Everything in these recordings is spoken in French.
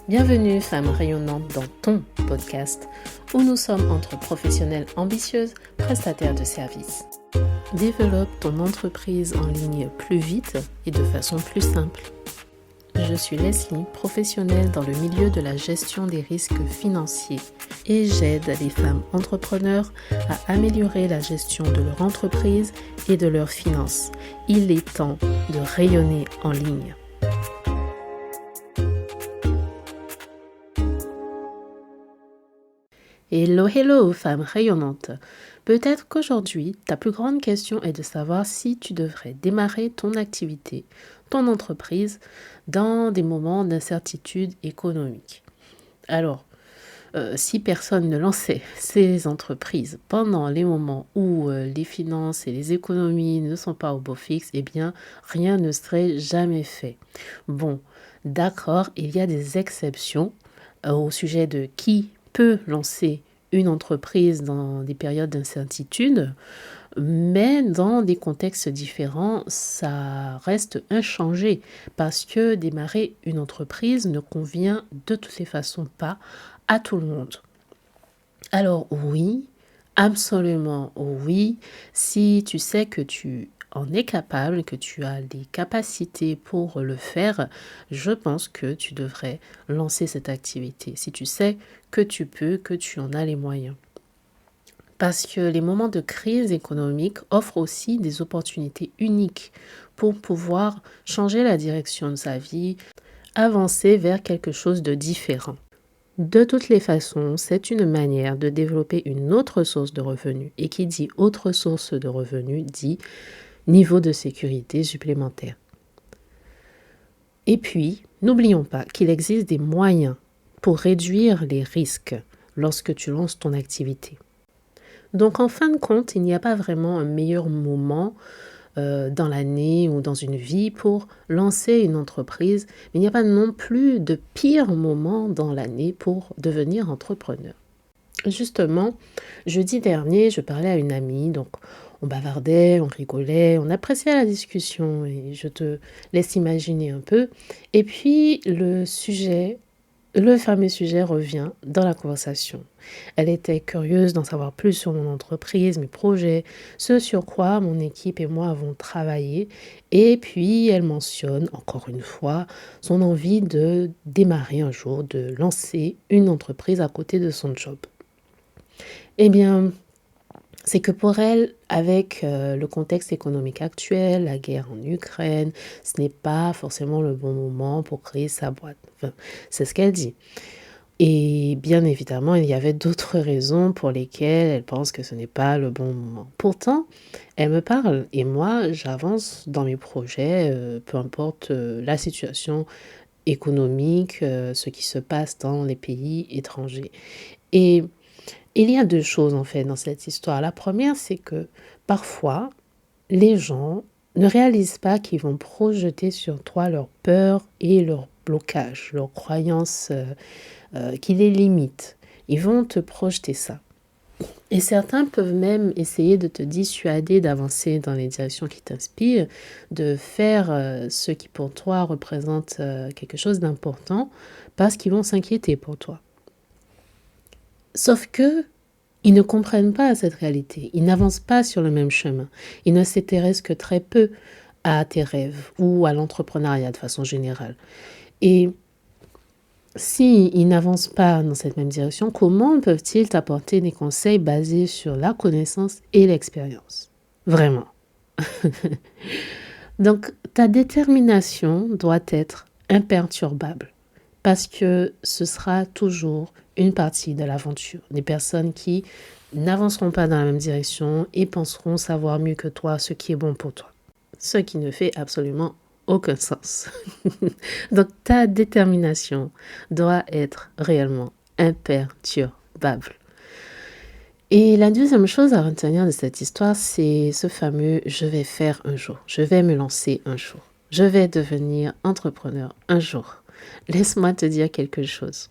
Bienvenue Femmes rayonnantes dans ton podcast où nous sommes entre professionnelles ambitieuses, prestataires de services. Développe ton entreprise en ligne plus vite et de façon plus simple. Je suis Leslie, professionnelle dans le milieu de la gestion des risques financiers et j'aide les femmes entrepreneurs à améliorer la gestion de leur entreprise et de leurs finances. Il est temps de rayonner en ligne. Hello femmes rayonnantes. Peut-être qu'aujourd'hui, ta plus grande question est de savoir si tu devrais démarrer ton activité, ton entreprise, dans des moments d'incertitude économique. Alors, si personne ne lançait ses entreprises pendant les moments où les finances et les économies ne sont pas au beau fixe, eh bien, rien ne serait jamais fait. Bon, d'accord, il y a des exceptions au sujet de qui peut lancer une entreprise dans des périodes d'incertitude, mais dans des contextes différents, ça reste inchangé parce que démarrer une entreprise ne convient de toutes les façons pas à tout le monde. Alors oui, absolument oui, si tu sais que tu en es capable, que tu as les capacités pour le faire, je pense que tu devrais lancer cette activité. Si tu sais que tu peux, que tu en as les moyens. Parce que les moments de crise économique offrent aussi des opportunités uniques pour pouvoir changer la direction de sa vie, avancer vers quelque chose de différent. De toutes les façons, c'est une manière de développer une autre source de revenus. Et qui dit autre source de revenus dit niveau de sécurité supplémentaire. Et puis, n'oublions pas qu'il existe des moyens pour réduire les risques lorsque tu lances ton activité. Donc, en fin de compte, il n'y a pas vraiment un meilleur moment dans l'année ou dans une vie pour lancer une entreprise, mais il n'y a pas non plus de pire moment dans l'année pour devenir entrepreneur. Justement, jeudi dernier, je parlais à une amie, donc on bavardait, on rigolait, on appréciait la discussion et je te laisse imaginer un peu. Et puis le fameux sujet revient dans la conversation. Elle était curieuse d'en savoir plus sur mon entreprise, mes projets, ce sur quoi mon équipe et moi avons travaillé. Et puis elle mentionne encore une fois son envie de démarrer un jour, de lancer une entreprise à côté de son job. Eh bien, c'est que pour elle, avec le contexte économique actuel, la guerre en Ukraine, ce n'est pas forcément le bon moment pour créer sa boîte. Enfin, c'est ce qu'elle dit. Et bien évidemment, il y avait d'autres raisons pour lesquelles elle pense que ce n'est pas le bon moment. Pourtant, elle me parle et moi, j'avance dans mes projets, peu importe la situation économique, ce qui se passe dans les pays étrangers. Et il y a deux choses en fait dans cette histoire. La première, c'est que parfois, les gens ne réalisent pas qu'ils vont projeter sur toi leurs peurs et leurs blocages, leurs croyances qui les limitent. Ils vont te projeter ça. Et certains peuvent même essayer de te dissuader d'avancer dans les directions qui t'inspirent, de faire ce qui pour toi représente quelque chose d'important, parce qu'ils vont s'inquiéter pour toi. Sauf que ils ne comprennent pas cette réalité, ils n'avancent pas sur le même chemin, ils ne s'intéressent que très peu à tes rêves ou à l'entrepreneuriat de façon générale. Et s'ils n'avancent pas dans cette même direction, comment peuvent-ils t'apporter des conseils basés sur la connaissance et l'expérience? Vraiment. Donc, ta détermination doit être imperturbable parce que ce sera toujours une partie de l'aventure. Des personnes qui n'avanceront pas dans la même direction et penseront savoir mieux que toi ce qui est bon pour toi. Ce qui ne fait absolument aucun sens. Donc ta détermination doit être réellement imperturbable. Et la deuxième chose à retenir de cette histoire, c'est ce fameux « je vais faire un jour »,« je vais me lancer un jour »,« je vais devenir entrepreneur un jour ». Laisse-moi te dire quelque chose.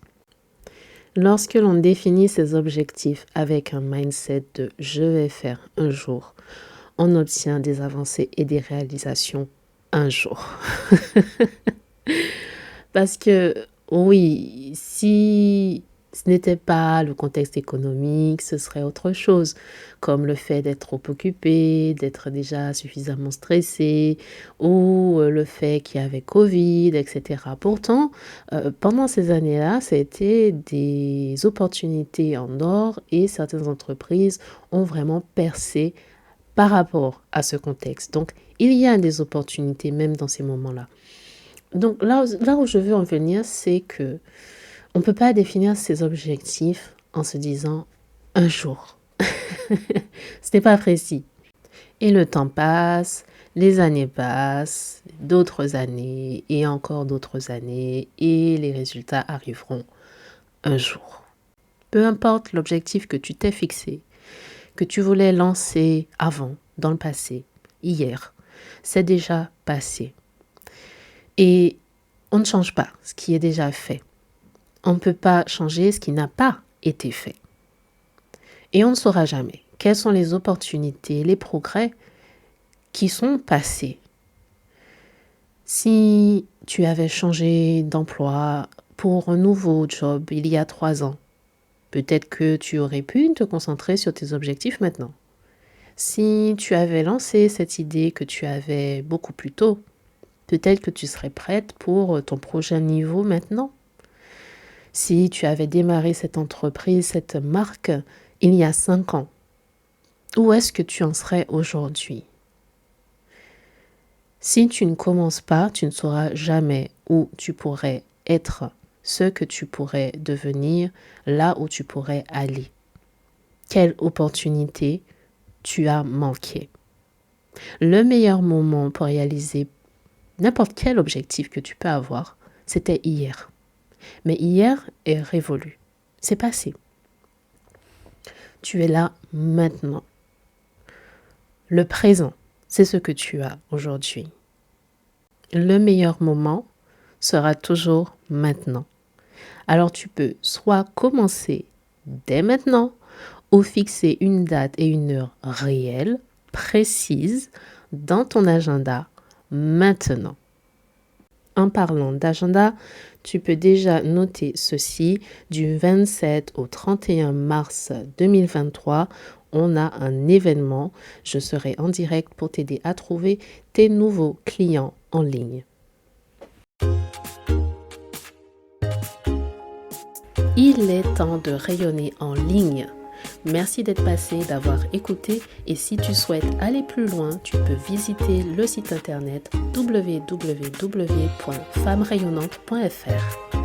Lorsque l'on définit ses objectifs avec un mindset de « je vais faire un jour », on obtient des avancées et des réalisations un jour. Parce que Oui, si ce n'était pas le contexte économique, ce serait autre chose, comme le fait d'être trop occupé, d'être déjà suffisamment stressé, ou le fait qu'il y avait Covid, etc. Pourtant, pendant ces années-là, ça a été des opportunités en or et certaines entreprises ont vraiment percé par rapport à ce contexte. Donc, il y a des opportunités même dans ces moments-là. Donc là où je veux en venir, c'est que on ne peut pas définir ses objectifs en se disant un jour. Ce n'est pas précis. Et le temps passe, les années passent, d'autres années et encore d'autres années et les résultats arriveront un jour. Peu importe l'objectif que tu t'es fixé, que tu voulais lancer avant, dans le passé, hier, c'est déjà passé. Et on ne change pas ce qui est déjà fait. On ne peut pas changer ce qui n'a pas été fait. Et on ne saura jamais quelles sont les opportunités, les progrès qui sont passés. Si tu avais changé d'emploi pour un nouveau job il y a 3 ans, peut-être que tu aurais pu te concentrer sur tes objectifs maintenant. Si tu avais lancé cette idée que tu avais beaucoup plus tôt, peut-être que tu serais prête pour ton prochain niveau maintenant. Si tu avais démarré cette entreprise, cette marque, il y a 5 ans, où est-ce que tu en serais aujourd'hui? Si tu ne commences pas, tu ne sauras jamais où tu pourrais être, ce que tu pourrais devenir, là où tu pourrais aller. Quelle opportunité tu as manqué? Le meilleur moment pour réaliser n'importe quel objectif que tu peux avoir, c'était hier. Mais hier est révolu. C'est passé. Tu es là maintenant. Le présent, c'est ce que tu as aujourd'hui. Le meilleur moment sera toujours maintenant. Alors tu peux soit commencer dès maintenant ou fixer une date et une heure réelle, précise, dans ton agenda maintenant. En parlant d'agenda, tu peux déjà noter ceci: du 27 au 31 mars 2023, on a un événement. Je serai en direct pour t'aider à trouver tes nouveaux clients en ligne. Il est temps de rayonner en ligne. Merci d'être passé, d'avoir écouté, et si tu souhaites aller plus loin, tu peux visiter le site internet www.femmerayonnantes.fr.